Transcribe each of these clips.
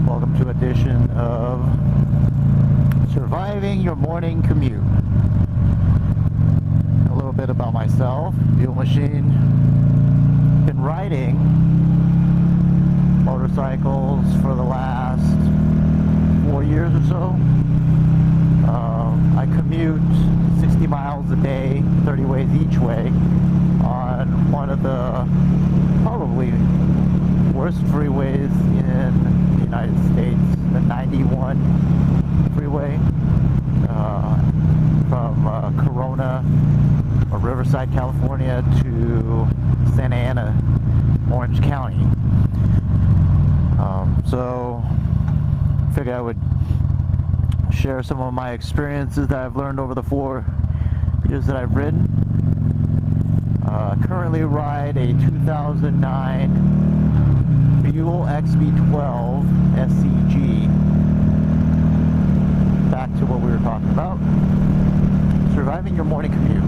Welcome to edition of Surviving Your Morning Commute. A little bit about myself, Fuel Machine. Been riding motorcycles for the last 4 years or so. I commute 60 miles a day, 30 ways each way, on one of the probably worst freeways in the United States, the 91 freeway, from Corona or Riverside, California to Santa Ana, Orange County. So figured I would share some of my experiences that I've learned over the 4 years that I've ridden. Currently ride a 2009 Buell XB12 SCG. Back to what we were talking about. Surviving your morning commute.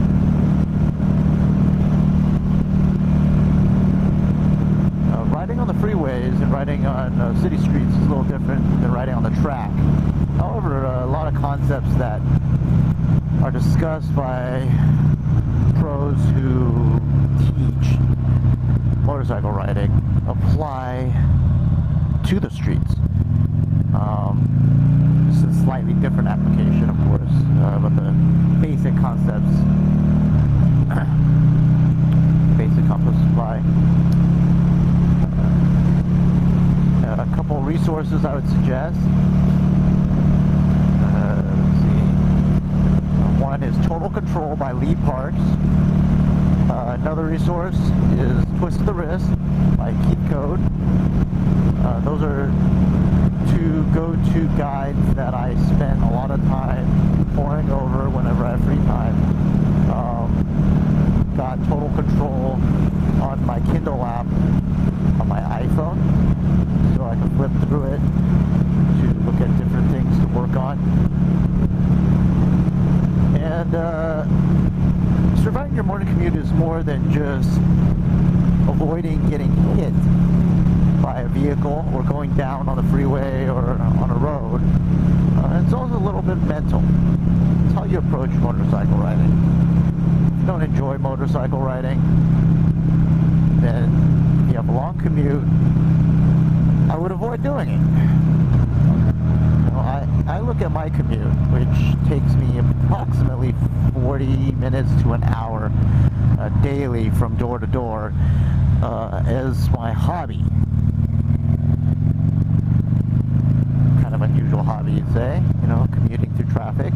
Riding on the freeways and riding on city streets is a little different than riding on the track. However, a lot of concepts that are discussed by pros who teach motorcycle riding apply to the streets. It's a slightly different application, of course, but the basic concepts apply. A couple resources I would suggest. Let's see. One is Total Control by Lee Parks. Another resource is Twist of the Wrist by Keith Code. Those are two go-to guides that I spend a lot of time poring over whenever I have free time. Got Total Control on my Kindle app on my iPhone, so I can flip through it to look at different things to work on. And surviving your morning commute is more than just avoiding getting hit by a vehicle or going down on the freeway or on a road. It's also a little bit mental. It's how you approach motorcycle riding. If you don't enjoy motorcycle riding, then if you have a long commute, I would avoid doing it. I look at my commute, which takes me approximately 40 minutes to an hour daily from door to door, as my hobby. Kind of unusual hobby, you'd say, commuting through traffic.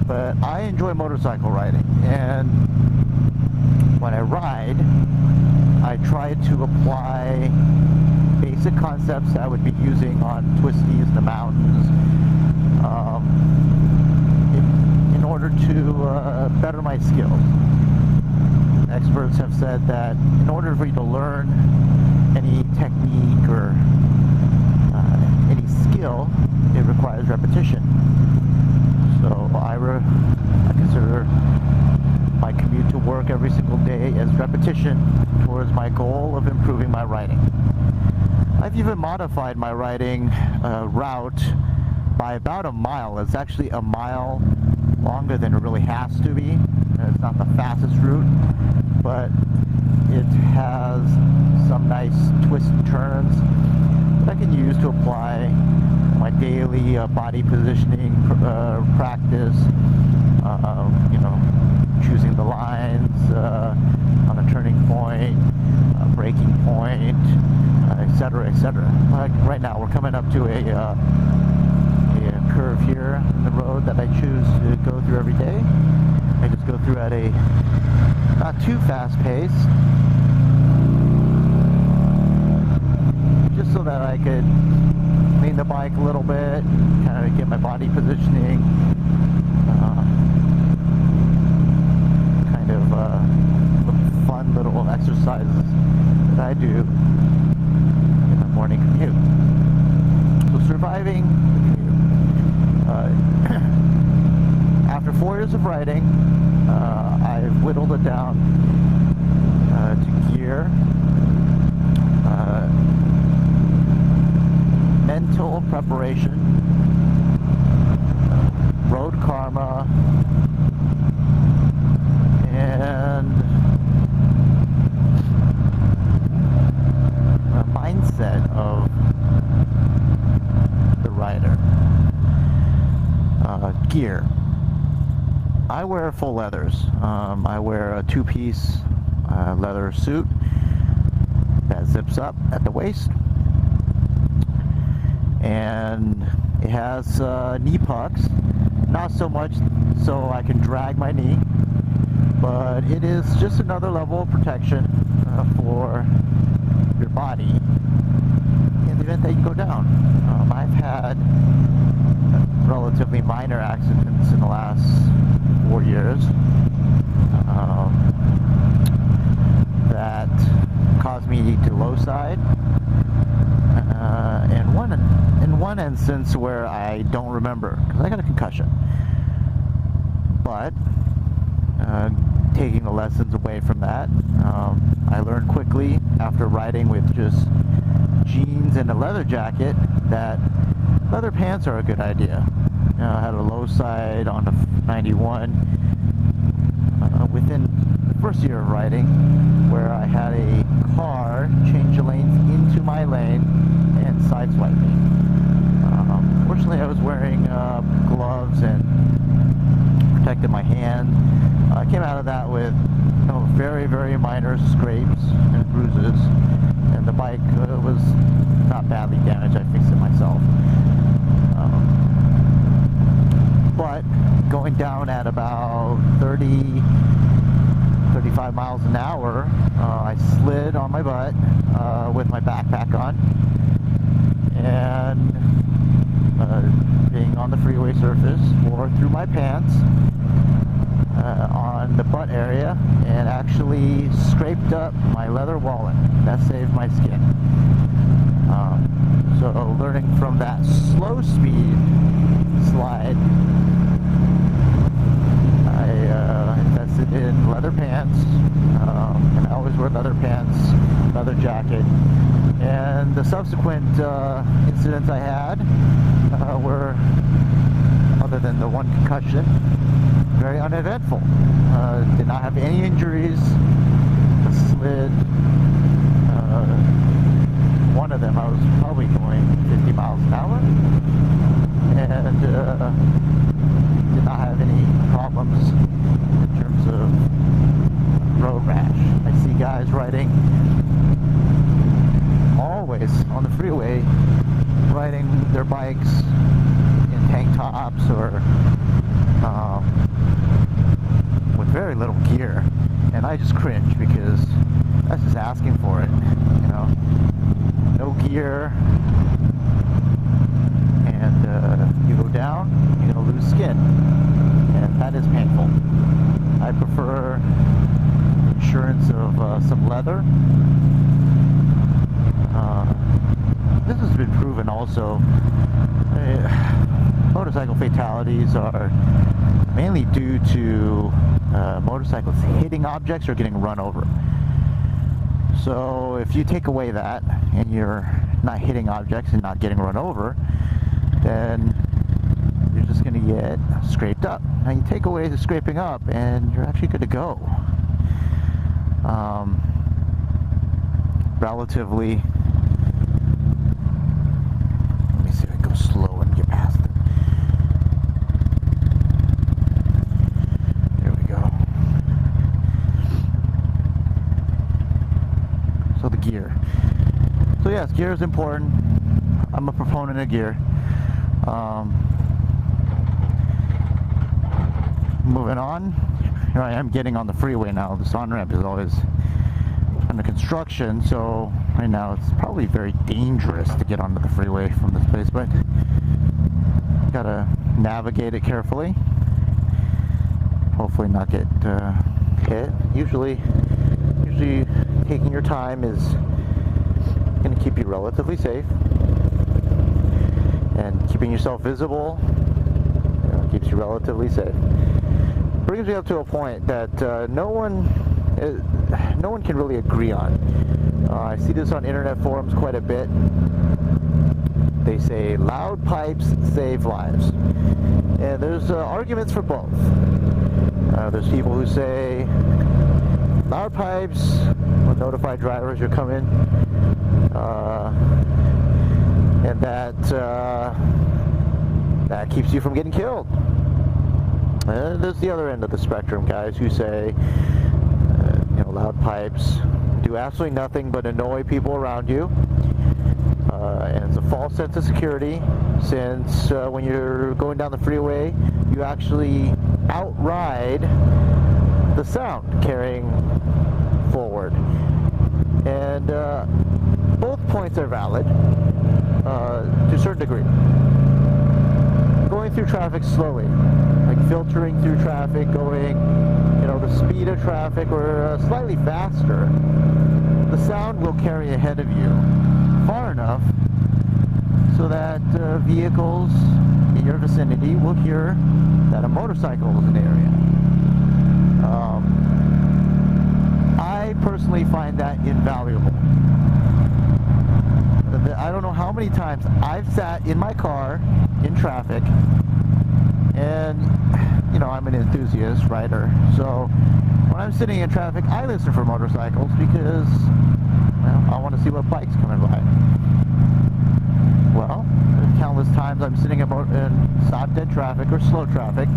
But I enjoy motorcycle riding, and when I ride, I try to apply basic concepts that I would be using on twisties in the mountains, in order to better my skills. Experts have said that in order for you to learn any technique or any skill, it requires repetition. So I consider my commute to work every single day as repetition towards my goal of improving my riding. I've even modified my riding route by about a mile. It's actually a mile longer than it really has to be. It's not the fastest route, but it has some nice twists and turns that I can use to apply my daily body positioning practice, choosing the lines on a turning point, braking point, etc., etc. Like right now, we're coming up to a curve here in the road that I choose to go through every day. I just go through at a not too fast pace, just so that I could lean the bike a little bit, kind of get my body positioning, kind of fun little exercises that I do in the morning commute. So surviving the commute. years of writing, I've whittled it down to gear, mental preparation, road karma, and a mindset of the rider. Gear. I wear full leathers. I wear a two-piece leather suit that zips up at the waist, and it has knee pucks. Not so much so I can drag my knee, but it is just another level of protection for your body in the event that you go down. I've had relatively minor accidents in the last 4 years that caused me to low side, and one instance where I don't remember because I got a concussion. But taking the lessons away from that, I learned quickly after riding with just jeans and a leather jacket that leather pants are a good idea. I had a low side on the 91 within the first year of riding, where I had a car change lanes into my lane and sideswipe me. Fortunately, I was wearing gloves and protected my hand. I came out of that with very, very minor scrapes and bruises, and the bike was not badly damaged. I fixed it myself. But going down at about 35 miles an hour, I slid on my butt with my backpack on, and being on the freeway surface, wore through my pants on the butt area and actually scraped up my leather wallet. That saved my skin. So learning from that slow speed slide, I invested in leather pants, and I always wear leather pants, leather jacket, and the subsequent incidents I had were, other than the one concussion, very uneventful. Did not have any injuries. Slid. One of them I was probably going 50 miles an hour, and did not have any problems in terms of road rash. I see guys riding always on the freeway, riding their bikes in tank tops or with very little gear, and I just cringe because that's just asking for it, no gear, and you go down, you're gonna lose skin, and that is painful. I prefer insurance of some leather. This has been proven also. Motorcycle fatalities are mainly due to motorcycles hitting objects or getting run over. So if you take away that and you're not hitting objects and not getting run over, then you're just going to get scraped up. Now you take away the scraping up and you're actually good to go. Relatively, let me see if I can go slow and get past it. There we go. So the gear. So yes, gear is important. I'm a proponent of gear. Moving on, here I am getting on the freeway now. This on-ramp is always under construction, so right now it's probably very dangerous to get onto the freeway from this place, but gotta navigate it carefully. Hopefully not get hit. Usually taking your time is going to keep you relatively safe, and keeping yourself visible keeps you relatively safe. brings me up to a point that no one can really agree on. I see this on internet forums quite a bit. They say loud pipes save lives, and there's arguments for both. There's people who say loud pipes will notify drivers you're coming, and that keeps you from getting killed. And there's the other end of the spectrum, guys, who say loud pipes do absolutely nothing but annoy people around you, and it's a false sense of security, since when you're going down the freeway you actually outride the sound carrying forward. And both points are valid to a certain degree. Going through traffic slowly, like filtering through traffic, going the speed of traffic or slightly faster, the sound will carry ahead of you far enough so that vehicles in your vicinity will hear that a motorcycle is in the area. I personally find that invaluable. I don't know how many times I've sat in my car in traffic, and I'm an enthusiast rider, so when I'm sitting in traffic I listen for motorcycles because I want to see what bike's coming by. Well, countless times I'm sitting in stop dead traffic or slow traffic,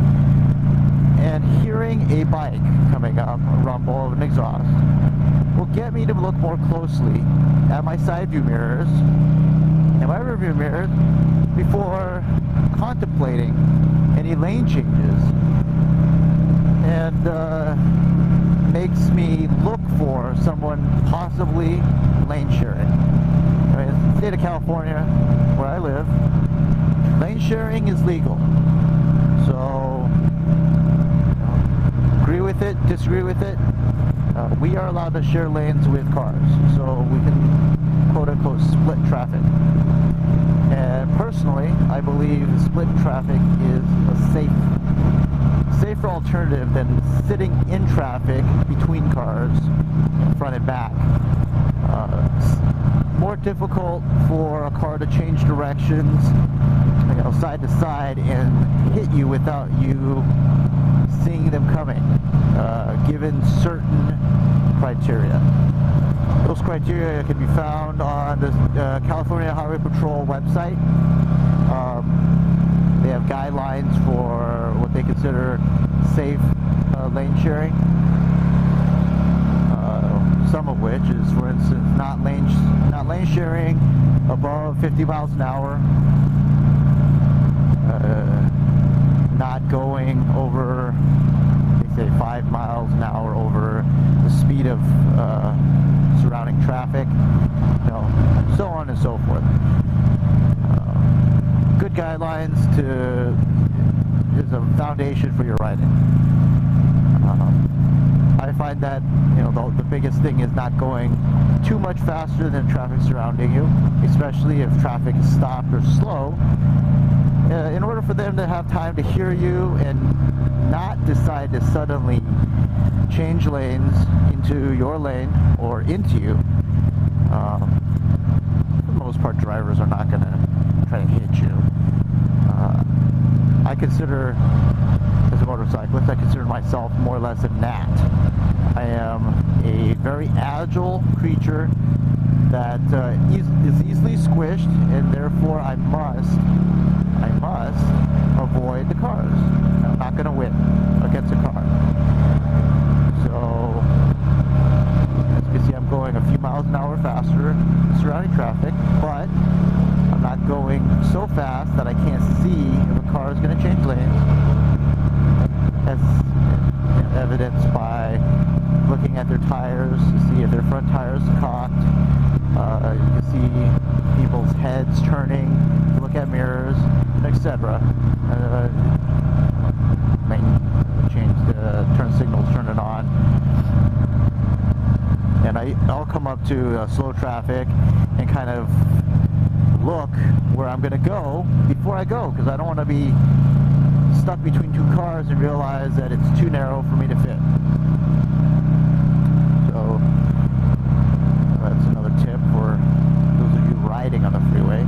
and hearing a bike coming up, a rumble of an exhaust, will get me to look more closely at my side view mirrors and my rear view mirrors before contemplating any lane changes, and makes me look for someone possibly lane sharing. In the state of California, where I live, lane sharing is legal. So, agree with it, disagree with it, we are allowed to share lanes with cars, so we can quote-unquote split traffic. And personally, I believe split traffic is a safer alternative than sitting in traffic between cars, front and back. It's more difficult for a car to change directions, side to side and hit you without you seeing them coming, given certain criteria. Those criteria can be found on the California Highway Patrol website. They have guidelines for what they consider safe lane sharing. Some of which is, for instance, not lane sharing above 50 miles an hour, not going over, they say, 5 miles an hour over the speed of surrounding traffic, so on and so forth. Good guidelines is a foundation for your riding. I find that the biggest thing is not going too much faster than traffic surrounding you, especially if traffic is stopped or slow, in order for them to have time to hear you and not decide to suddenly change lanes into your lane or into you. For the most part, drivers are not going to try to hit you. I consider, as a motorcyclist, I consider myself more or less a gnat. I am a very agile creature that is easily squished, and therefore I must avoid the cars. I'm not going to win against a car. So, as you can see, I'm going a few miles an hour faster surrounding traffic, but I'm not going so fast that I can't see if a car is going to change lanes, as evidenced by looking at their tires to see if their front tires cocked. You can see people's heads turning to look at mirrors, etc. Change the turn signals, turn it on. And I'll come up to slow traffic and kind of look where I'm going to go before I go, because I don't want to be stuck between two cars and realize that it's too narrow for me to fit. So that's another tip for those of you riding on the freeway.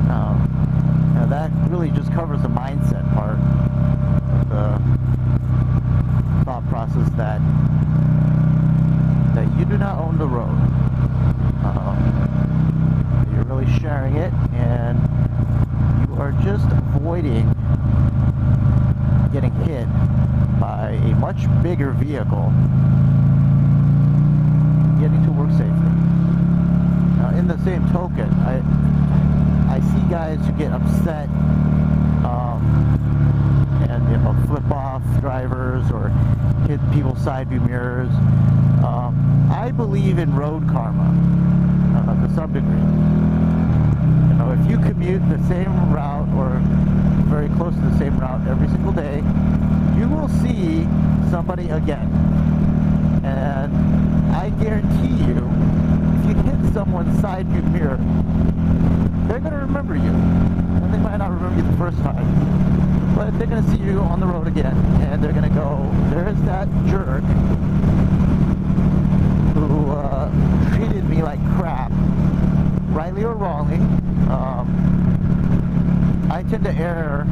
Now that really just covers the mindset part, the thought process that you do not own the road. You're really sharing it, and you are just avoiding getting hit by a much bigger vehicle, getting to work safely. Now, in the same token, I see guys who get upset and flip off drivers or hit people's side view mirrors. I believe in road karma to some degree. You know, if you commute the same route or very close to the same route every single day, you will see somebody again. And I guarantee you, if you hit someone's side view mirror, they're going to remember you. And they might not remember you the first time, but they're going to see you on the road again, and they're going to go, there's that jerk who treated me like crap, rightly or wrongly. I tend to err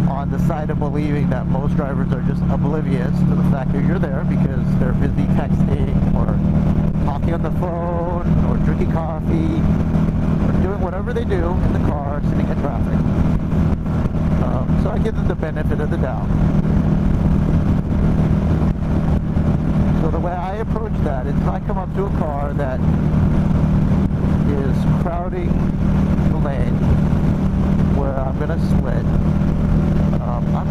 on the side of believing that most drivers are just oblivious to the fact that you're there because they're busy texting or talking on the phone or drinking coffee or doing whatever they do in the car, sitting in traffic. So I give them the benefit of the doubt. So the way I approach that is if I come up to a car that is crowding the lane where I'm going to split, I'm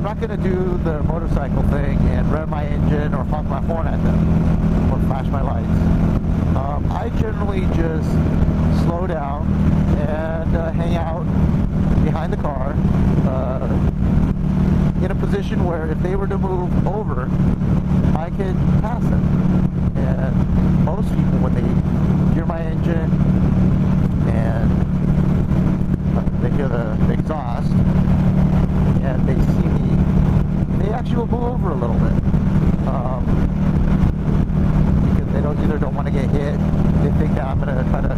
not gonna do the motorcycle thing and rev my engine or honk my horn at them or flash my lights. I generally just slow down and hang out behind the car in a position where if they were to move over, I could pass them. And most people, when they hear my engine and they hear the exhaust and they see me, they actually will move over a little bit because they don't want to get hit. They think that I'm going to try to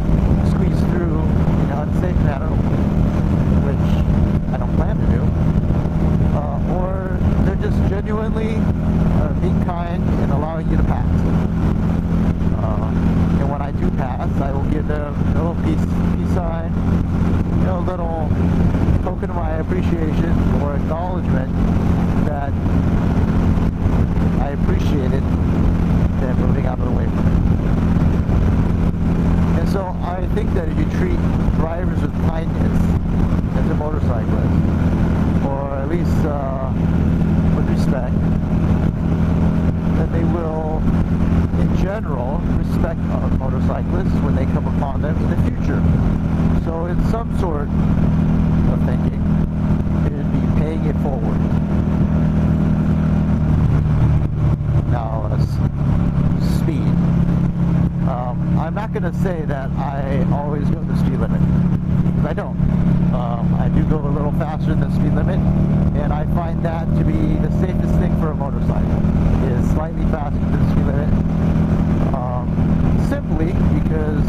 squeeze through in an unsafe manner, which I don't plan to do, or they're just genuinely being kind and allowing you to pass. And when I do pass, I will give them a little peace sign, a little token of my appreciation or acknowledgement that I appreciated them moving out of the way from me. And so I think that if you treat drivers with kindness as a motorcyclist, or at least with respect, then they will, in general, respect motorcyclists when they come upon them in the future. So in some sort of thinking, it would be paying it forward. Now, speed. I'm not going to say that I always go the speed limit, because I don't. I do go a little faster than the speed limit, and I find that to be the safest thing for a motorcycle, is slightly faster than the speed limit. Simply because,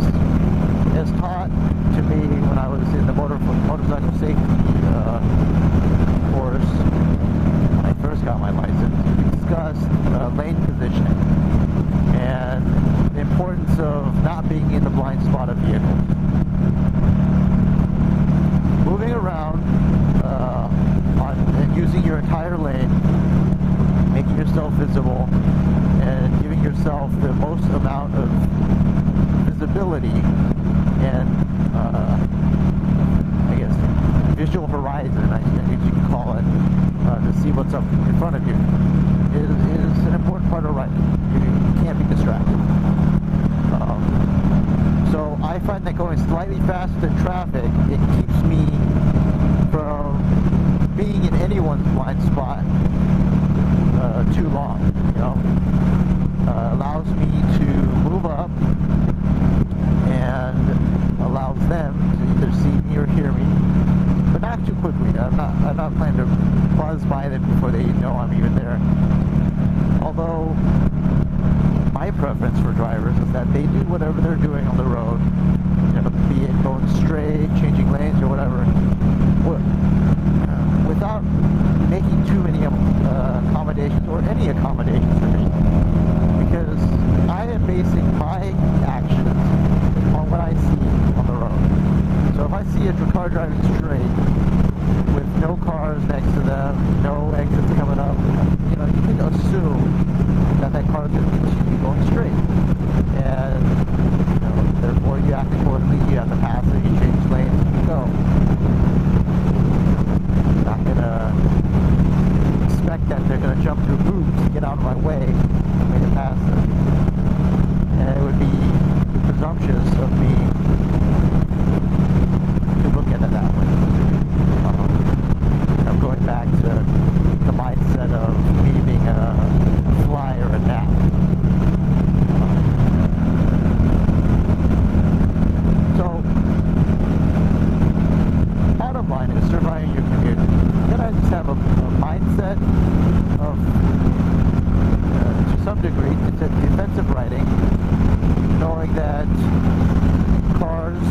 as taught to me when I was in the motorcycle safety course, when I first got my license, we discussed lane positioning and the importance of not being in the blind spot of vehicles. Moving around and using your entire lane, making yourself visible, and giving yourself the most amount of visibility and, I guess, visual horizon, I guess you can call it, to see what's up in front of you, is an important part of riding. You can't be distracted. So I find that going slightly faster than traffic, it keeps me from being in anyone's blind spot too long, allows me to move up and them to either see me or hear me, but not too quickly. I'm not planning to buzz by them before they know I'm even there. Although my preference for drivers is that they do whatever they're doing on the road, be it going straight, changing lanes, or whatever, without making too many accommodations or any accommodations for me. Because I am basing my actions on what I see on the road. So if I see a car driving straight with no cars next to them, no exits coming up, you can assume that car is going to continue going straight. And therefore you act accordingly. You have to pass it, you change lanes, you go. I'm not going to expect that they're going to jump through hoops to get out of my way for me to pass them. And it would be presumptuous of me to look at it that way. I'm going back to the mindset of me being a fly or a gnat. So, bottom line is surviving your commute. You gotta just have a mindset of, to some degree, it's a defensive riding, knowing that cars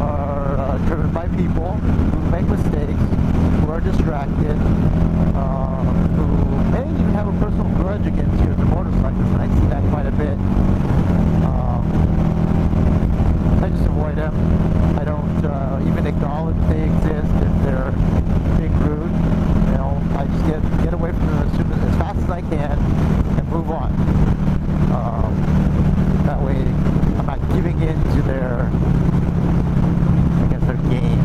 are driven by people who make mistakes, who are distracted, who may even have a personal grudge against you as a motorcyclist, and I see that quite a bit. I just avoid them. I don't even acknowledge they exist if they're being rude. I just get away from them as fast as I can and move on. That way, I'm not giving in to their game.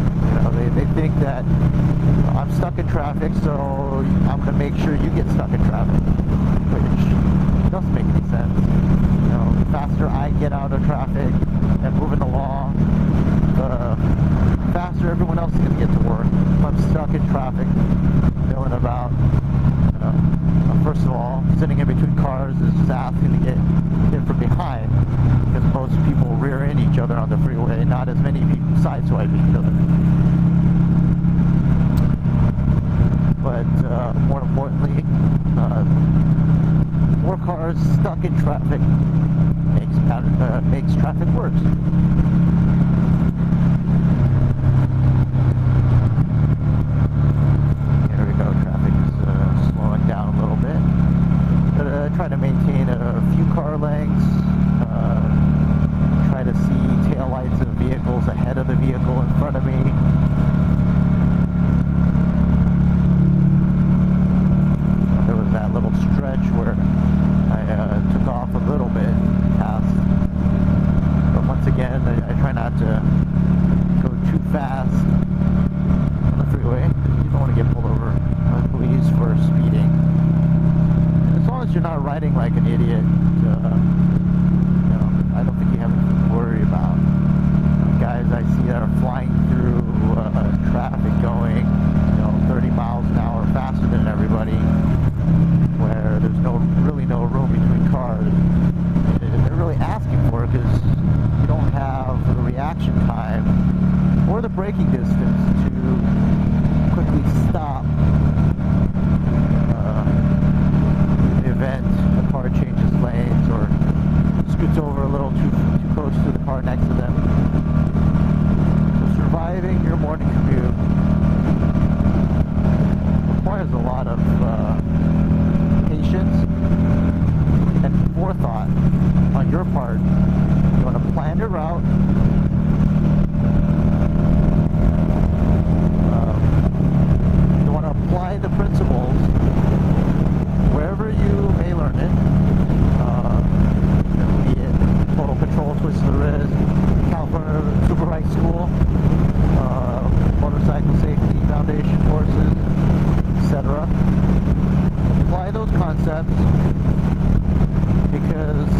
They think that I'm stuck in traffic, so I'm going to make sure you get stuck in traffic, which doesn't make any sense. The faster I get out of traffic and moving along, the faster everyone else is going to get to work. If I'm stuck in traffic, milling about, first of all, sitting in between cars is just asking to get in from behind, because most people rear in each other on the freeway, not as many people sideswipe each other. But more importantly, more cars stuck in traffic makes traffic worse. There we go, traffic is slowing down a little bit. But try to maintain a few car lengths, try to see taillights of vehicles ahead of the vehicle in front of me. There was that little stretch where I took off a little bit past, but once again I try not to go too fast on the freeway. You don't want to get pulled over by the police for speeding. And as long as you're not riding like an idiot, I don't think you have anything to worry about. Guys I see that are flying through traffic going 30 miles an hour faster than everybody, where there's really no room between cars. They're really asking for it because you don't have the reaction time or the braking distance to quickly stop in the event the car changes lanes or scoots over a little too close to the car next to them. So surviving your morning commute requires a lot of patience and forethought on your part. You want to plan your route, you want to apply the principles wherever you may learn it, be it total control, twist of the wrist, California Superbike School, motorcycle safety foundation courses, etc. Apply those concepts, because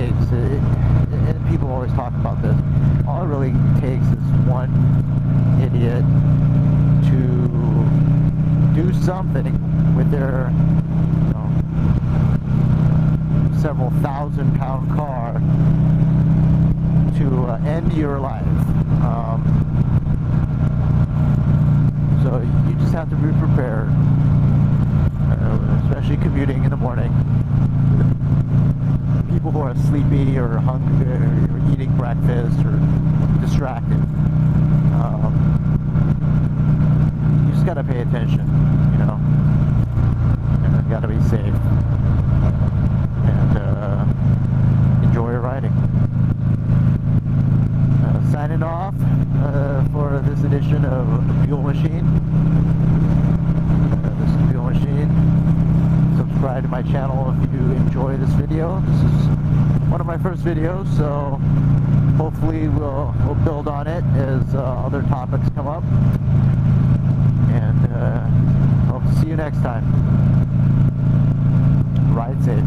takes, and people always talk about this, all it really takes is one idiot to do something with their, you know, several thousand-pound car to end your life. So you just have to be prepared, especially commuting in the morning. People who are sleepy or hungry or eating breakfast or distracted. You just gotta pay attention, you know. And you gotta be safe and enjoy your riding. Signing off for this edition of Fuel Machine. This is Fuel Machine. Subscribe to my channel if you enjoy this video. This is one of my first videos, so hopefully we'll build on it as other topics come up. And hope to see you next time. Ride safe.